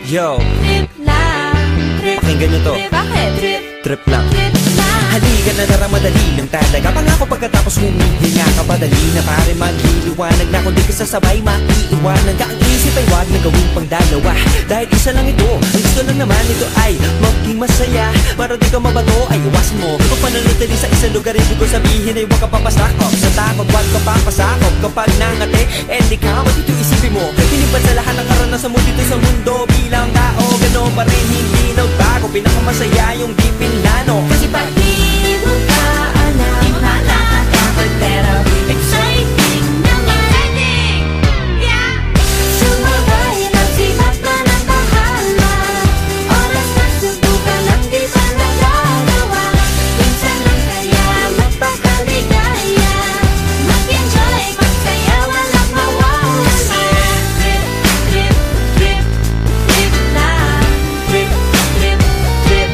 Yo, Trip lang, trip, pakinggan nyo to. trip, bakit? Trip, Trip lang. trip lang. Halika na naramadali lang talaga. Pangako pagkatapos humihinga ka padali na pare magliliwanag na kung di ka sasabay maiiwanan ka. Ang isip ay wag na gawin pang dalawa dahil isa lang ito. Ang gusto lang naman ito ay maging masaya. Para di ka mabato ay iwasan mo kung pananatili sa isang lugar. Ibig ko sabihin ay huwag ka papasakop sa takot, huwag ka papasakop. Kapag nangate, di ka dito isipin mo hinipan sa lahat ng karanasan mo dito sa mundo. Bilang tao, gano'n pa rin hindi nagbago. Pinakamasaya yung di pinlano. Kasi pag di mo ka alam, di mo ka natatakot, pero exciting naman. Exciting! Yeah! Sumabay lang si Basta ng bahala. Oras na subukan at di pa nagagawa. Minsan lang kaya magpakaligaya. Mag-enjoy, magsaya, walang mawawala. Trip, trip, trip, trip lang. Trip, trip, trip,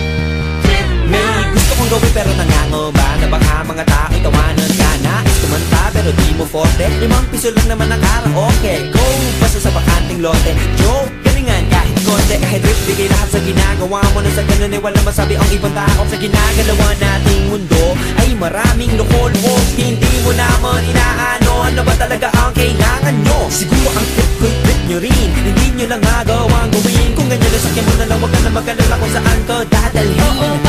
trip lang. May gusto kong gawin pero nangangamba na baka mga tao'y tawanan ka. Nais kumanta pero di mo forte. 5 piso lang naman ang karaoke. Go, basta sa bakanting lote. Joke, galingan kahit konti. Kahit rip, bigay lahat sa ginagawa mo. Na sa ganun ay wala masabi ang ibang tao. Sa ginagalawa nating mundo ay maraming loko-loko. Hindi mo naman inaano ano ba talaga ang kailangan nyo. Siguro ang trip ko'y trip nyo rin. Hindi nyo lang magawang gawin. Kung ganyan, lasakyan mo na lang. Huwag ka na mag-alala kung saan ka dadalhin.